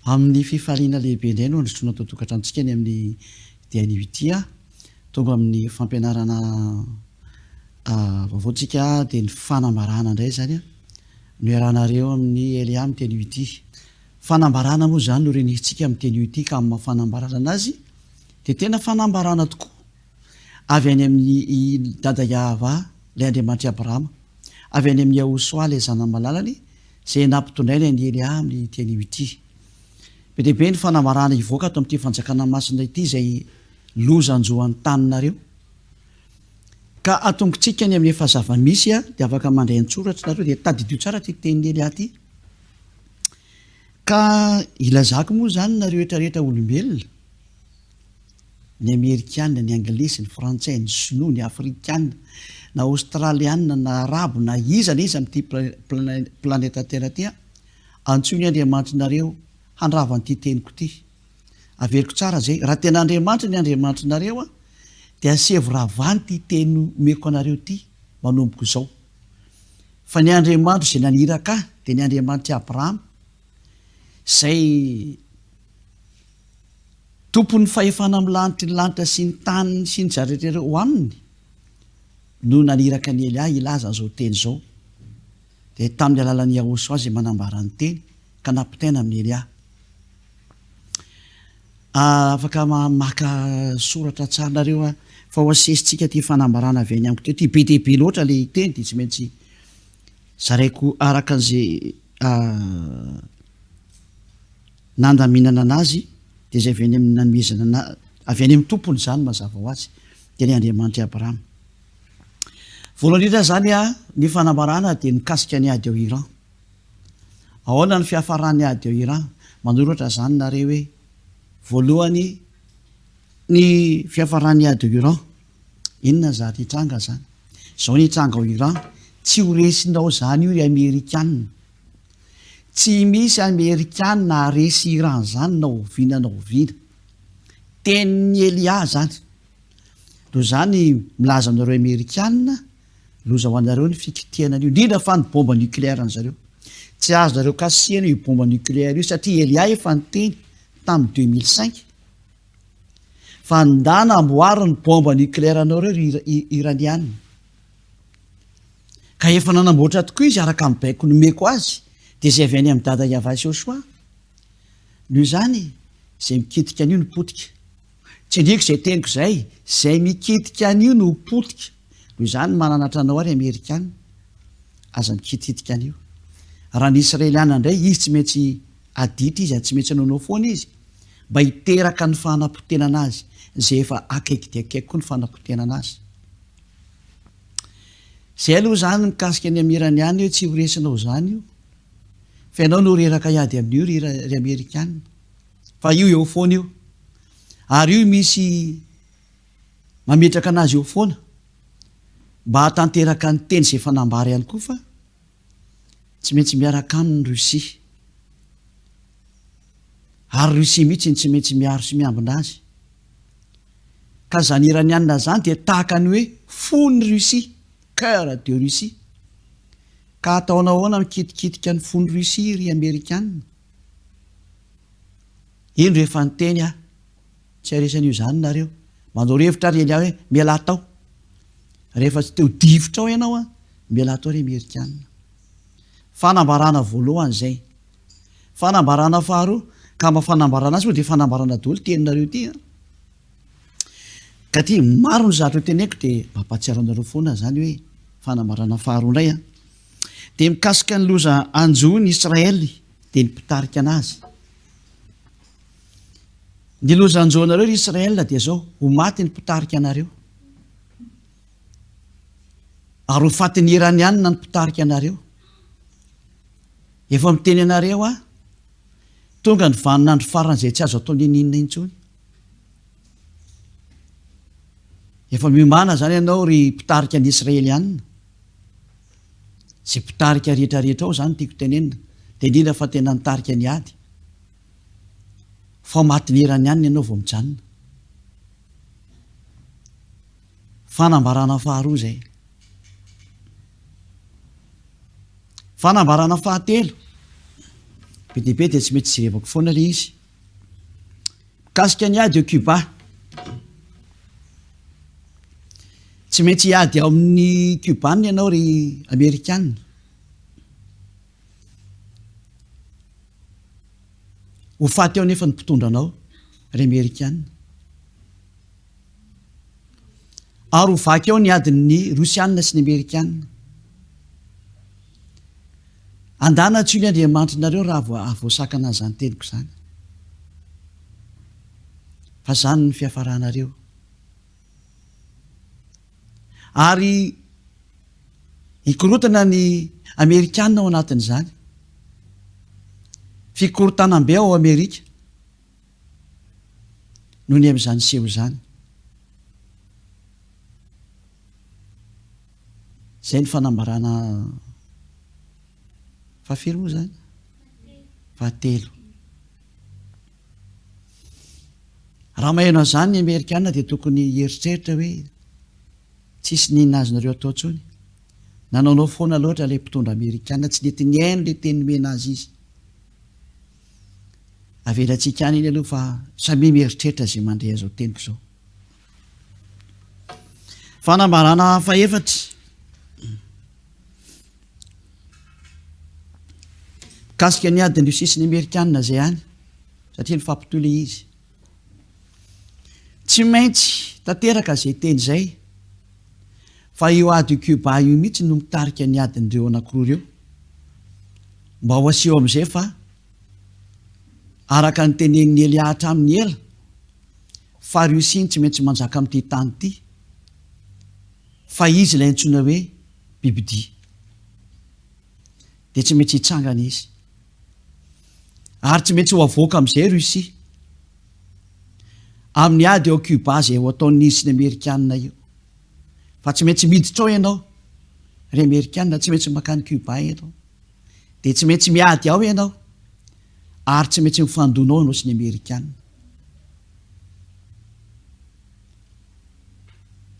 amin'ny fifaliana lehibe indray no androtrona totokatranotsika ny amin'ny dianivitia tonga amin'ny fampianarana vaovaotsika dia ny fanambarana indray zany a no iarahanareo amin'ny elia amin'ny teniuti fanambarana moa zany no renitsika amin'ny teniuti ka amin'ny mahafanambarana anazy dia tena fanambarana tokoa avy any amin'ny dada Yahava ilay Andriamanitra Abrahama avy any amin'ny Yahosoa ilay zanamalalany izay nampitondrainy ny Elia amin'ny teniuti be deaibe ny fanambarana ivoaka ato amin'ity fanjakana masina ity izay lozanjoan'ny taninareo ka atongotsika ny amin'ny efa zava-misy a dia afaka mandray an-tsoratra nareo dia tadidio tsara ty tenin'ny Elia ty ka ilazako moa zany nareo rehetrarehetra olombelona ny amerikana ny anglisy ny frantsay ny sinoa ny afrikana na australiana na arabo na iza na iza amin'ity planeta terre ty a antsoy ny andriamanitrinareo handravan'ity teniko ty averiko tsara zay raha tena andriamanitra ny andriamanitrinareo a dia asevoravany ty teny meko anareo ty manomboko izao fa ny andriamanitra izay naniraka dia ny andriamanitra Abrahama zay tompon'ny fahefana amin'ny lanitry ny lanitra sy ny tany sy ny zaretrareo ho aminy no naniraka ny Elia ilaza an'izao teny izao dia tamin'ny alalan'ny Yahosoa izay manambarany teny ka nampitaina amin'ny Elia afaka maka soratra tsarnareo a fa ho asesitsika ty fanambarana avy any amiko teo ty be deaibe loatra le teny dia tsy maintsy zaraiko araka an'izay nandaminana anazy dia izay avy any amin'ny nanomezana avy any amin'ny tompony zany mazava ho azy dia ny Andriamanitra Abrahama voalohany indrindra zany a ny fanambarana dia mikasika ny ady ao Iran ahoana ny fiafaran'ny ady ao Iran manoratra zany nareo hoe voalohany ny fiafaran'ny ady ao Iran inona zany hitranga zany zao ny hitranga ao Iran tsy ho resinao zany io ry Amerikanina tsy misy Amerikanina haresy Iran zany na oviana na oviana tenin'ny Elia zany no zany milaza aminareo Amerikanina loza ho anareo ny fikitianana io indrindra fa ny bomba nucléaire an'zareo tsy azo nareo kasihana io bomba nucléaire io satria Elia efa niteny tamin'ny 2005 fa ndana amboary ny bomba nucléaire anareo iraniana ka efa nanamboatra tokoa izy araka amin'ny baiko nomeko azy dia izay avy any amin'ny dada Yahava Yahosoa noho izany izay mikitika an'io no potika tsy indriko izay teniko izay izay mikitika an'io no potika noho izany mananatra anao ary Amerikana aza mikititika an'io raha ny Israeliana indray izy tsy maintsy aditra izy tsy maintsy anaonao foana izy mba hiteraka ny fanapotena anazy izay efa akaiky dia akaiky koa ny fanapotena anazy izay aloha zany mikasika any amin'ny iraniana hoe tsy horesinao zany io fa ianao no reraka hiady amin'io ry Amerikana fa io eo foana io ary io misy mametraka anazy eo foana mba hatanteraka ny teny izay fanambary ihany koa fa tsy maintsy miaraka aminy Rosia ary Rosia mihitsy ny tsy maintsy miaro sy miambina azy ka zany iraniana zany dia tahaka ny hoe fony Rosia cœur de Rosia ka ataonao ahoana mikitikitika ny fony Rosia ry Amerikana ino rehefa nyteny a tsy aresan'io zany nareo manao revitra ry Elia hoe miala tao rehefa tsy teo difotra ao ianao a miala tao ry Amerikana fanambarana voalohany zay fanambarana faharoa ka mafanambarana azy moa dia fanambarana daholo teninareo ty ka ty maro ny zavatra teneko dia mampatsiaro anareo foana zany hoe fanambarana faharoa indray a dia mikasika ny loza anjoiny Israely dia ny mpitarika anazy ny loza anjoanareo ry Israela dia zao ho maty ny mpitarika anareo ary ho fatin'ny iraniana ny mpitarika anareo efa miteny anareo a tonga ny vaninandro farana izay tsy azo atao ninina intsony efa miomana zany ianao ry mpitarika ny Israeliana zay mpitarika rehetrarehetra ao zany tiako tenenina dia indrindra fa tena nitarika ny ady fa maty ny iraniana ianao vao mijanona fanambarana faharoa zay fanambarana fahatelo be dehibe dia tsy mety jerevako foana le izy mikasika ny ady eo Cuba tsy maintsy hiady ao amin'ny Cubanina ianao ry Amerikanina. Ho faty ao nefa ny mpitondranao ry Amerikanina. Ary ho vaky ao ny adin'ny Rosianina sy ny Amerikanina. Andana tsy ny Andriamanitra nareo raha voasakana zany teniko zany. Fa zany ny fiafaranareo. Ary hikorotana ny Amerikanina ao anatin'izany. Fikorotanam-be ao Amerika noho ny amin'izany seho zany. Zay ny fanambarana fahafiry moa zany? Fahatelo. Raha maheno an'izany ny Amerikanina dia tokony hieritreritra hoe tsisy ninona azonareo atao intsony. Nanaonao foana loatra ilay mpitondra Amerikanina, tsy nety ny haino ilay teny mena azy izy. Avelantsika any iny aloha fa samy mieritreritra izay mandray azao teniko izao. Fanambarana fahaefatra. Mikasika ny adin'ny Rosia sy ny Amerikanina izay hany, satria nifampitohy ilay izy. Tsy maintsy tanteraka izay teny izay, fa io ady Cuba io mihitsy no mitarika ny adin'ireo anankiroa ireo, mba ho aseho amin'izay fa araka ny teneniny Elia hatramin'ny ela, fa Rosia tsy maintsy manjaka amin'ity tany ity, fa izy ilay antsoina hoe bibidia. Dia tsy maintsy hitsangana izy. Ary tsy maintsy ho avoaka amin'izay Rosia. Amin'ny ady eo Cuba izay ho ataon'ny izy sy ny Amerikanina io. Fa tsy maintsy miditra ao ianao, ry Amerikanina, tsy maintsy makany Cuba ianao. Dia tsy maintsy miady ao ianao, ary tsy maintsy mifandona ao ianao sy ny Amerikanina.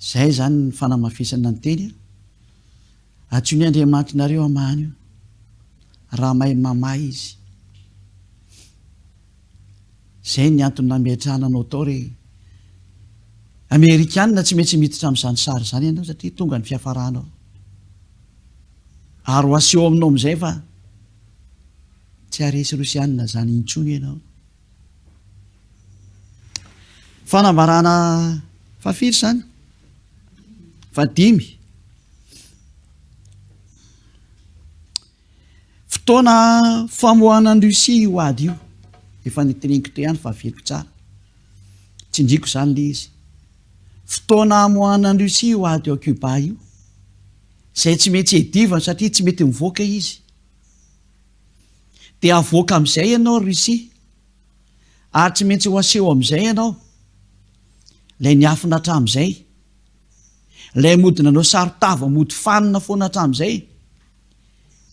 Zay zany ny fanamafisana ny teny. Antsoiny Andriamanitra nareo amahany io, raha mahay mamahy izy. Zay ny antony nametrahana anao tao ry Amerikanina, tsy maintsy miditra amin'izany sary zany ianao satria tonga ny fiafaranao. Ary ho aseho aminao amin'izay fa tsy haresy Rosianina zany intsony ianao. Fanambarana fahafiry zany. Fahadimy. Fotoana famohanan'ny Rosia io ady io. Efa niteneniko teo ihany fahaviriko tsara. Tsy indriko zany le izy. Fotoana hamohanan'ny Rosia io ady eo Cuba io. Zay tsy maintsy edivana satria tsy mety mivoaka izy. Dia avoaka amin'izay ianao Rosia. Ary tsy maintsy ho aseho amin'izay ianao. Lay niafina hatramin'izay. Lay modina anao sarotava mody fanina foana hatramin'izay.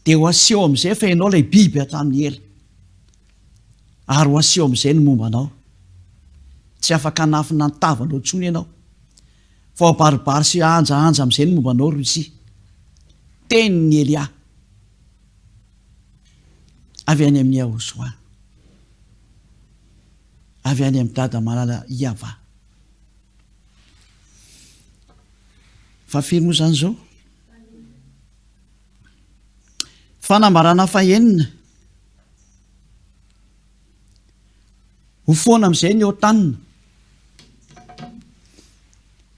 Dia ho aseho amin'izay fa ianao lay biby hatramin'ny ela. Ary ho aseho amin'izay ny mombanao. Tsy afaka nafina ny tavanao intsony ianao. Fa ho baribary sy anja amin'izay ny mombanao Rosia. Tenin'ny Elia. Avy any amin'ny Ahosoa. Avy any amin'ny dada malala Iava. Fa firy moa zany zao? Fanambarana fahaenina. Ho foana amin'izay ny OTAN.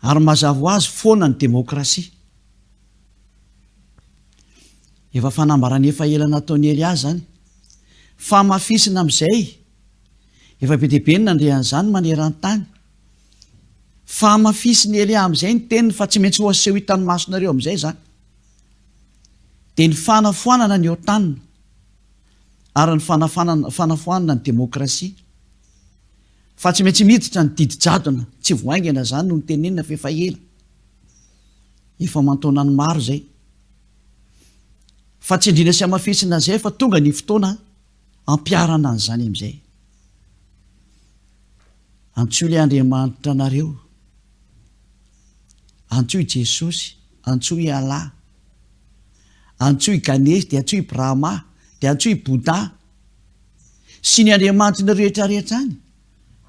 Ary mazava ho azy foana ny demokrasia. Efa fanambarana efa ela nataon'ny Elia zany. Fa mafisina amin'izay. Efa be dia be ny nandrehan'izany maneran-tany. Fa mafisina Elia amin'izay ny teniny fa tsy maintsy ho aseho hitan'ny masonareo amin'izay zany. Dia ny fanafoanana ny OTAN. Ary ny fanafoanana ny demokrasia. Fa tsy maintsy miditra ny didi-jadona, tsy voaingana zany no tenenina fa efa ela. Efa mantaona ny maro zay. Fa tsy indrina sy amafisina an'izay fa tonga ny fotoana ampiarana an'izany amin'izay. Antsoy ilay Andriamanitra anareo. Antsoy Jesosy, antsoy Allah. Antsoy Ganesy, dia antsoy Brahma, dia antsoy Bouddha. sy ny andriamanitra ny rehetrarehetra any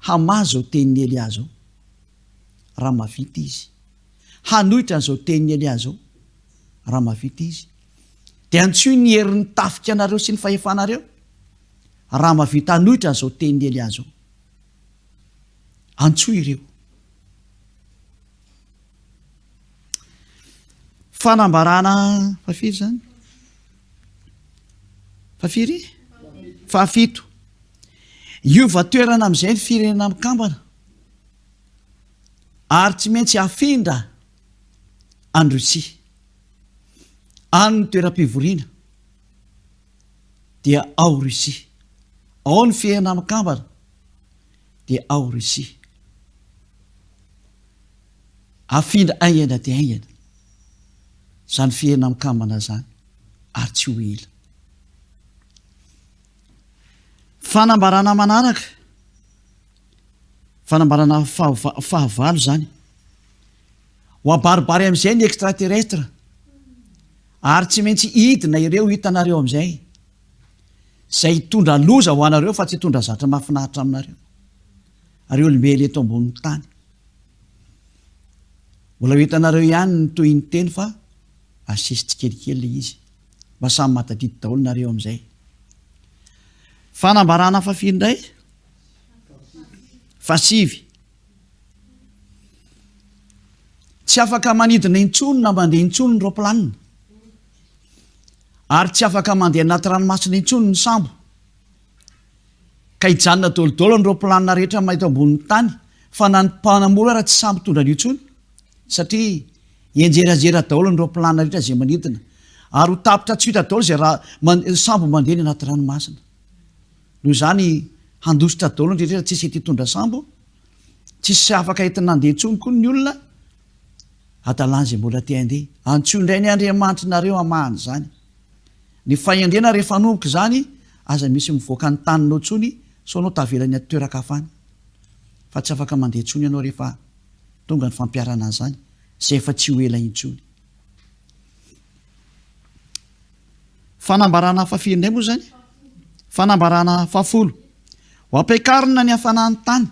hamaza o tenin'ny Elia zao raha mavita izy, hanohitra n'izao tenin'ny Elia zao raha mavita izy, dia antsoy ny herin'ny tafika anareo sy ny fahefanareo raha mavita hanohitra n'izao tenin'ny Elia zao, antsoy ireo. Fanambarana fafiry zany, fafiry fahafito, iova toerana amin'izay ny firenena mikambana ary tsy maintsy hafindra any Rosia, any ny toeram-pivoriana dia ao Rosia, ao ny firenena mikambana dia ao Rosia, hafindra aingana dia aingana zany firenena mikambana zany ary tsy ho ela. Fanambarana manaraka, fanambarana fahavalo zany, ho abaribary amin'izay ny extraterrestre ary tsy maintsy hidina ireo hitanareo amin'izay, zay hitondra loza ho anareo fa tsy hitondra zatra mahafinaritra aminareo, ary olombelo eto ambonin'ny tany. Mbola hitanareo ihany ny toy ny teny fa asisy tsikelikely le izy mba samy matadity daholo nareo amin'izay. Fanambarana fafiry indray, fasivy, tsy afaka manidina intsony na mandeha intsony ny roplanina, ary tsy afaka mandeha anaty ranomasina intsony ny sambo, ka hijanona dolodolo ny roplanina rehetra mahita ambonin'ny tany, fa na ny mpanamora raha tsy sambo tondra intsony, satria enjerajera daholo ny roplanina rehetra zay manidina, ary ho tapitra tsy hita daholo zay raha sambo mandeha ny anaty ranomasina. Noho izany handositra daholo ny rehetra tsisy hitondra sambo, tsisy afaka entina handeha intsony koa ny olona, adalany zay mbola te handeha. Antsoy indray ny Andriamanitra nareo hamahany zany. Ny fahendrena rehefa nomboka zany, aza misy mivoaka ny taninao tsony, so anao tavelany toeraka hafany, fa tsy afaka mandeha intsony ianao rehefa tonga ny fampiarana zany, zay efa tsy ho ela intsony. Fanambarana fafiry indray moa zany, fanambarana fahafolo, ho ampiakarina ny hafanany tany,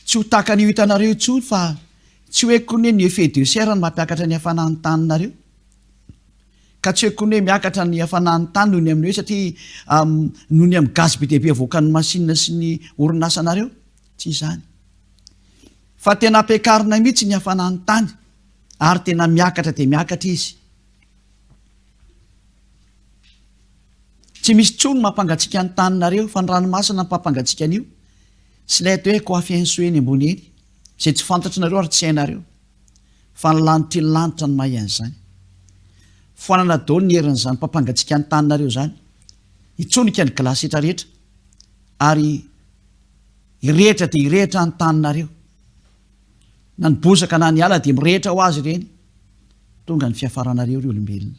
tsy ho taka ny hitanareo intsony fa tsy hoe kone ny effet de serre ny mampiakatra ny hafanany taninareo, ka tsy hoe kone miakatra ny hafanany tany noho ny amin'ny hoe satria noho ny amin'ny gaz be dia be avoakan'ny masinina sy ny orinasanareo, tsy izany, fa tena ampiakarina mihitsy ny hafanany tany ary tena miakatra dia miakatra izy. Tsy misy tsony mampangatsika ny taninareo fa ny ranomasina mampangatsika an'io, sy ilay atao hoe coiffenso eny ambony eny, zay tsy fantatrinareo ary tsy hainareo, fa ny lanitra ny lanitra ny mahay an'izany. Foanana daholo ny herin'izany mampangatsika ny taninareo zany, hitsonika ny glasy rehetra rehetra, ary hirehitra dia hirehitra ny taninareo, na ny bozaka na ny ala dia mirehitra ho azy ireny, tonga ny fiafaranareo ry olombelona.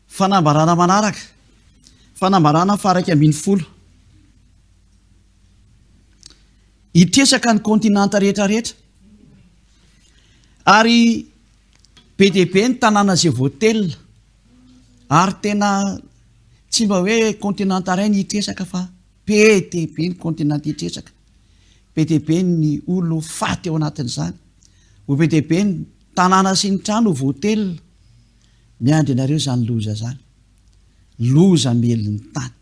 Fanambarana manaraka, fanambarana faraka ambin'ny folo, hitresaka ny kontinanta rehetra rehetra, ary be dia be ny tanàna zay voatelina, ary tena tsy mba hoe kontinanta iray ny hitresaka fa be dia be ny kontinanta hitresaka, be dia be ny olo faty ao anatin'izany, ho be dia be ny tanàna sy ny trano voatelina, miandry anareo zany loza zany, loza melony tany,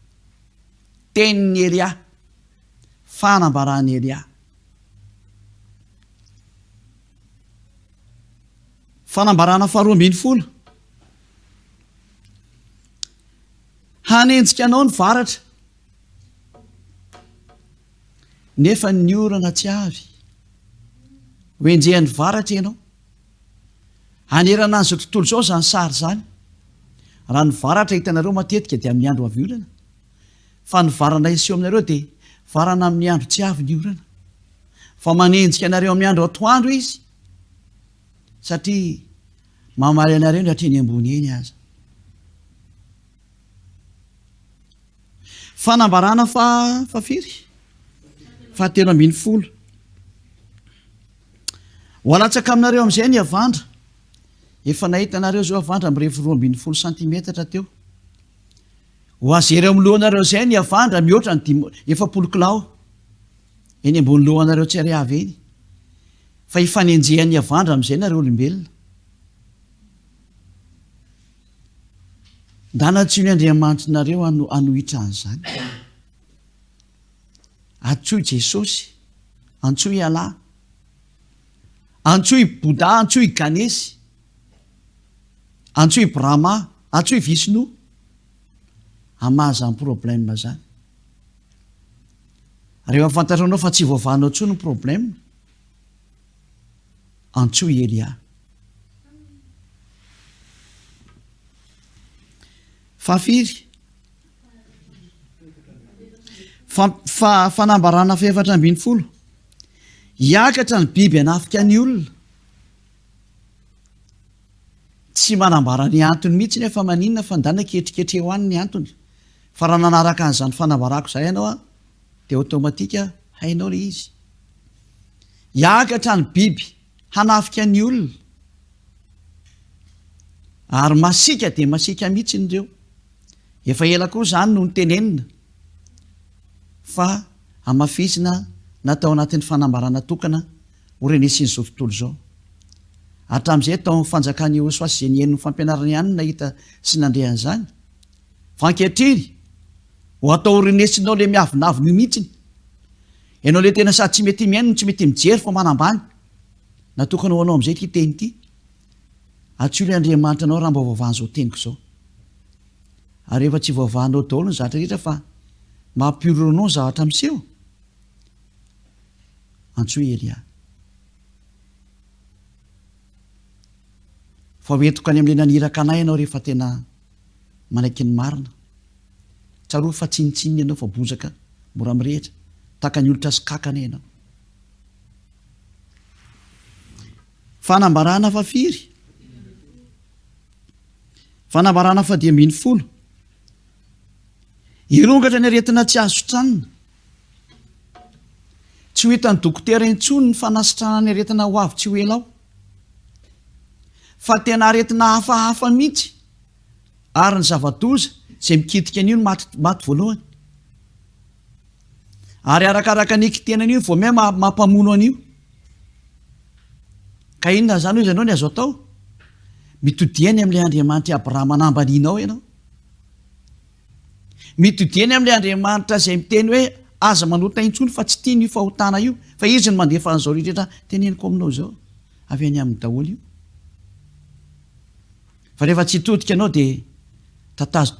tenin'ny Elia, fanambarany Elia. Fanambarana faharoa ambin'ny folo, hanenjika anao ny varatra nefa ny orana tsy avy, hoenjehan'ny varatra ianao, hanerana an'izao tontolo zao zany sary zany. Raha ny varatra hitanareo matetika dia amin'ny andro avy orana, fa ny varana iseho aminareo dia varana amin'ny andro tsy avy ny orana, fa manenjika anareo amin'ny andro atoandro izy, satria mamaly anareo ny hatreny ambony eny aza. Fanambarana fafiry, fahatelo ambin'ny folo, ho alatsaka aminareo amin'izay ny avandra, efa nahita anareo zao avandra mirefy 2.20 cm teo, ho azery amlohanareo zay ny avandra mihoatra ny 50 kilao eny ambony lohanareo tsy ary avy eny fa ifanenjehan'ny avandra am'izay nareo olombelona da natsoy ny andriamanitrynareo anohitran'izany antsoy jesosy antsoy alà antsoy boda antsoy ganesy antsoy brahma antsoy visno amazany problème zany rehefa fantatranao fa tsy voavanao tso ny problème antsoy Elia fafiry fanambarana faefatra ambin'ny folo hiakatra ny biby anafika ny olona tsy manambara ny antony mihitsy nefa maninona fa ndana ketriketre ho any ny antony fa raha nanaraka an'izany fanambarako zay ianao a de automatika hainao le izy hiakatra ny biby hanafika ny olona ary masika de masika mihitsy nyreo efa ela koa zany no nytenenina fa amafisina natao anatin'ny fanambarana tokana horenesiny zao tontolo zao hatram'izay tao fanjakany Jesosy zay ny eniny fampianarany ihany nahita sy nandrehan'izany fa ankehitriny ho atao horenesinao le miavinaviny mihitsiny ianao le tena sady tsy mety miaino no tsy mety mijery fa manambany natokana ho anao am'izay ty teny ity atsoy le Andriamanitra anao raha mba vaovany zao teniko zao ary efa tsy vaovanao daholo ny zavatra rehetra fa mampioroanao ny zavatra miseho antsoy Elia fa hoentiko any am'le naniraka anay ianao rehefa tena manaiky ny marina tsaro fa tsinitsininy ianao fa bozaka mora mirehitra taka ny olotra sy kakana ianao fanambarana fafiry fanambarana fa 10 irongatra ny aretina tsy azo tranona tsy ho hitany dokotera intsony ny fanasitrana ny aretina ho avy tsy ho elao fa tena aretina hafahafa mihitsy ary ny zava-doza zay mikitika an'io ny maty voalohany ary arakaraka nikitenan'io vo mey mampamono an'io ka inona zany ho izy anao ny azo atao mitodiany am'le Andriamanitra Abrahama nambaninao ianao mitodiany am'le Andriamanitra zay miteny hoe aza manota intsony fa tsy tiany io fahotana io fa izy ny mandefa an'izao rehetra teneniko aminao zao avy any amin'ny daholo io fa rehefa tsy hitodika anao de tatazo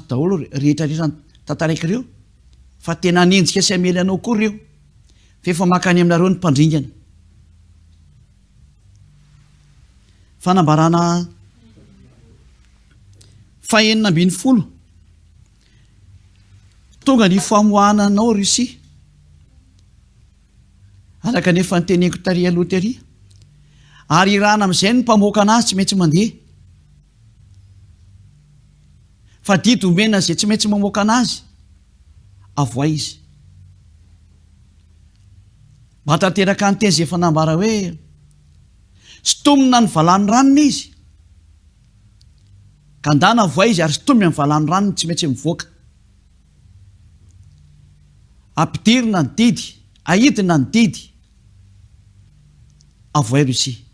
daholo rehetrarehetra tantaraiky ireo fa tena nenjika sy amely anao koa ireo fa efa makany aminareo ny mpandringana fanambarana 9 tonga ny famohananao Rusia araka nefa nyteneniko tary aloha tery ary irana am'izay ny mpamoaka anazy tsy maintsy mandeha fa didy omena zay tsy maintsy mamoaka anazy avoay izy mba tanteraka ny teny zay fanambara hoe sitomina ny valany ranony izy ka ndana avoay izy ary sitomina ny valany ranony tsy maintsy mivoaka ampidirina ny didy ahidina ny didy avoay Rusia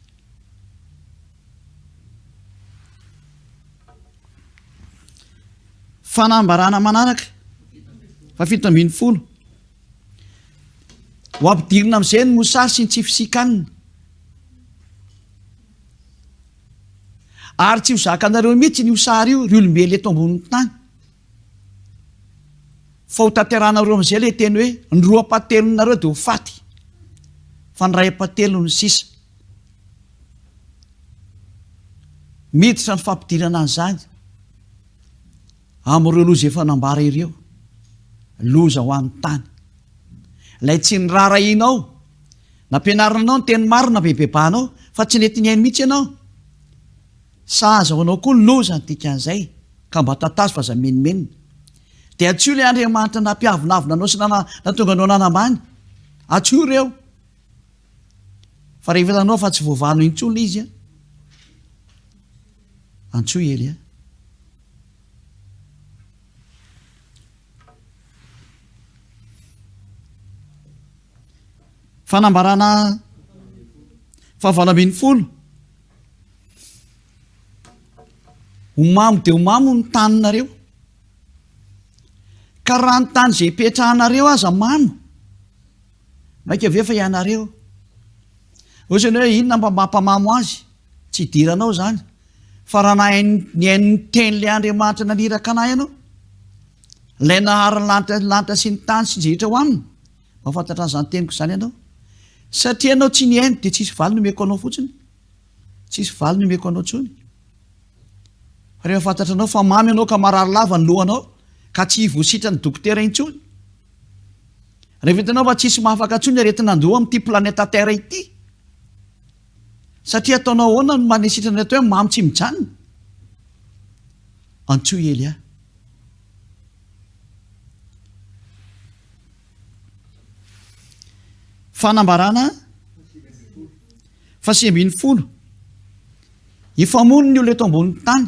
fanambarana manaraka fa 17 ho ampidirina am'izay ny mosary sy ny tsy fisikanina ary tsy ho zakanareo mihitsy ny osary io ry olombelo eto ambonin'ny tany fa ho tanteranareo am'izay le teny hoe ny roapatelonareo de ho faty fa ny ray apatelo ny sisa miditra ny fampidirana an'izany am'ireo loza efa nambara ireo loza ho an'ny tany lay tsy ny rarahinao nampianarinanao ny teny marina bebebanao fa tsy nety ny hainy mihitsy ianao sahaza ho anao koa ny loza nydikan'izay ka mba tatazo fa za menimenina de atsio le Andriamanitra nampiavinavina anao sy natonga anao nanambany atsio ireo fa rehefa hitanao fa tsy voavano intsony izy a antsoy Elia fanambarana fahavalambin'ny folo. Homamo dia homamo ny taninareo, ka raha ny tany izay ipetrahanareo aza mamo, maika ve fa ianareo. Ohatrany hoe inona mba mampamamo azy, tsy hidiranao zany, fa raha ny hain'ny teny le Andriamanitra naniraka anay ianao, ilay nahary lanitra sy ny tany sy jetra ho aminy, mahafantatra an'izany teniko izany ianao. Satria ianao tsy nihaino dia tsisy valy nomeko anao fotsiny, tsisy valy nomeko anao tsony. Rehefa fantatra anao fa mamy anao ka marary lava ny lohanao ka tsy hivositra ny dokotera intsony. Rehefa hitanao fa tsisy mahafaka ntsony aretina andoha amin'ity planeta Terre ity. Satria ataonao ahoana no manesitrana atao hoe mamy tsy mijanona. Antsoy Elia. Fanambarana fahasiambin'ny folo. Hifamono ny olona eto ambonin'ny tany.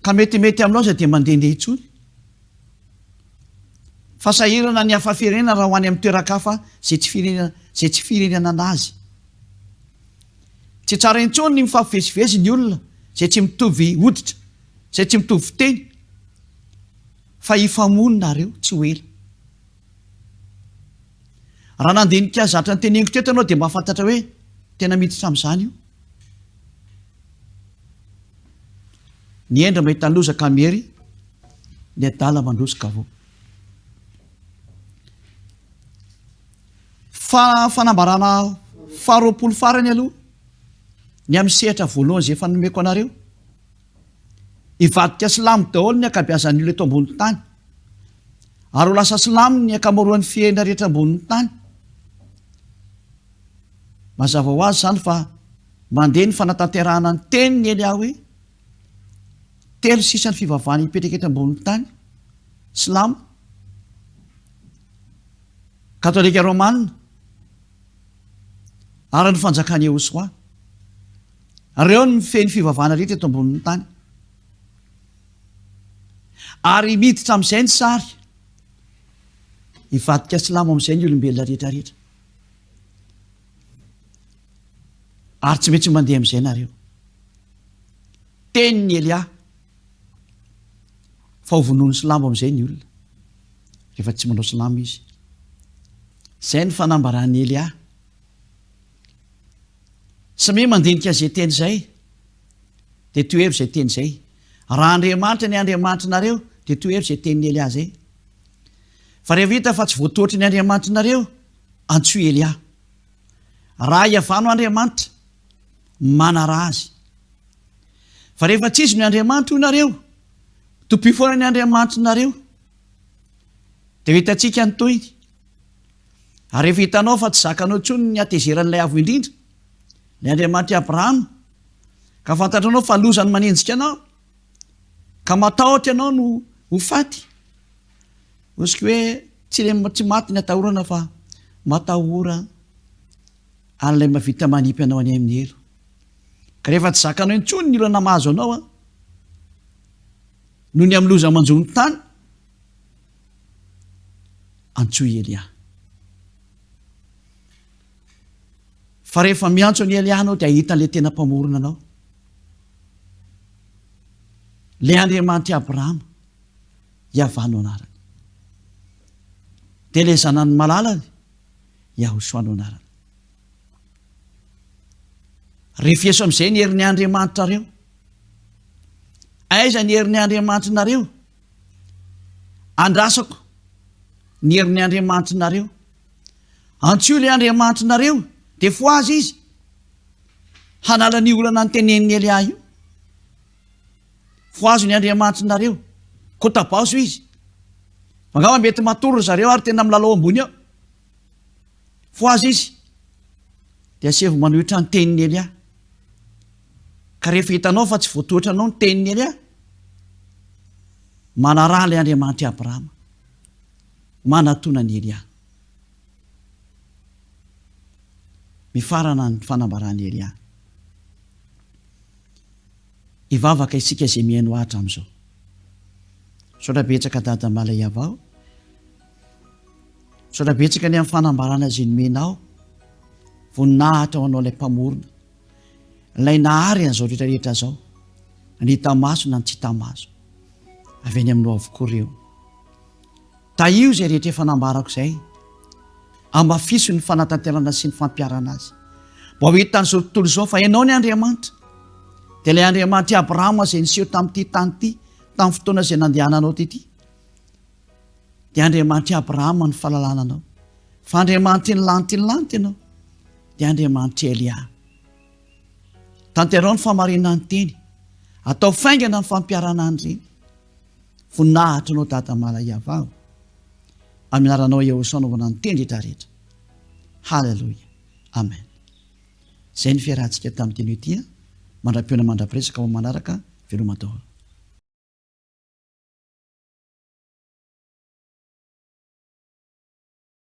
Ka metimety aminao izay dia mandehandeha intsony. Fasahirana ny hafa firenena raha ho any amin'ny toeran-kafa izay tsy firenena anazy. Tsy tsara intsony ny mifampivezivezy ny olona izay tsy mitovy hoditra, izay tsy mitovy fiteny, fa hifamononareo tsy ho ela. Raha nandinika zatra ny teneniko teto ianao dia mahafantatra hoe tena miditra amin'izany io. Ny endra mahita ny lozaka mery, ny adala mandrosika avao. Fanambarana faharoapolo farany aloha, ny amin'ny sehatra voalohany izay efa nomeko anareo. Hivadika silamo daholo ny ankabeazan'ny olona eto ambonin'ny tany, ary ho lasa silamo ny ankamaroan'ny fiaina rehetra ambonin'ny tany. Mazava ho azy zany fa mandeha ny fanatanterahana ny teniny Elia hoe telo sisa ny fivavahana hipetraka eto ambonin'ny tany, silamo, katolika romanina, ary ny fanjakana Ehosoa. Ireo ny feny fivavahana rehetra eto ambonin'ny tany. Ary miditra amin'izay ny sary, hivadika silamo amin'izay ny olombelona rehetra rehetra. Ary tsy maintsy mandeha amin'izay nareo. Teniny Elia fa ho vonoiny silamo amin'izay ny olona rehefa tsy manao silamo izy. Izay ny fanambaran'ny Elia. Sy me mandinika izay teny izay dia tohevy izay teny izay. Raha Andriamanitra ny Andriamanitra nareo dia tohevy izay teniny Elia izay. Fa rehefa hita fa tsy voatoatry ny Andriamanitra nareo, antsoy Elia. Raha hiavano Andriamanitra, manara azy. Fa rehefa tsisy ny Andriamanitra io nareo, topi foana ny Andriamanitra nareo, dia hitantsika ny toyny. Ary rehefa hitanao fa tsy zakanao intsony ny hatezeran'ilay avo indrindra, ny Andriamanitra Abrahama, ka fantatranao fa lozany manenjika anao, ka matahotra ianao no ho faty. Ohatsy hoe tsy maty ny atahorana fa matahora an'ilay mavita manipy anao any amin'ny elo. Ka rehefa tsy zakanao intsony ny olana mahazo anao no ny amin'ny loza manjo ny tany, antsoy Elia. Fa rehefa miantso ny Elia anao dia ahitan'ilay tena mpamorona anao, le Andriamanitra Abrahama hiavano anarany, dia ilay zanany malalany Yahosoa no anarany. Rehefa eso amin'izay ny herin'ny Andriamanitra nareo, aiza ny herin'ny Andriamanitra nareo? Andrasako ny herin'ny Andriamanitra nareo, antsoy ilay Andriamanitra nareo, dia fo azy izy hanala ny olana ny teneniny Elia io. Fo azy ny Andriamanitra nareo, kotabaso izy. Angamba mety matoro zareo ary tena milalao ambony ao. Fo azy izy dia asevo manohitra ny teniny Elia. Ka rehefa hitanao fa tsy voatoatra anao ny teniny Elia, manara ilay Andriamanitra Abrahama, manatona ny Elia. Mifarana ny fanambaran'ny Elia. Hivavaka isika izay mihaino ahatra amin'izao. Saotra betsaka dada malay avao, sotra betsaka ny amin'ny fanambarana azy nomenao voninahitra ho anao ilay mpamorona ilay nahary an'izao rehetrarehetra zao ny hitamaso na ny tsy hitamaso avy any aminao avokoa ireo taio zay rehetra efa nambarako izay amafiso ny fanatanterana sy ny fampiarana azy mba ho hitany zao tontolo izao fa ianao ny Andriamanitra dia ilay Andriamanitra i Abrahama izay niseho tamin'ity tany ity tamin'ny fotoana izay nandehananao tyty dia Andriamanitra i Abrahama ny fahalalànanao fa Andriamanitra ny lanty ianao dia Andriamanitra Elia tanterao ny famarinana ny teny atao faingana ny fampiarana an'ireny voninahitra anao dada malaiavao amin'ny anaranao Jehovah anaovana ny teny rehetrarehetra halleloja amen zay ny fiarahantsika tamin'ny teny ity mandra-piona mandra-piresaka ho manaraka veloma daholo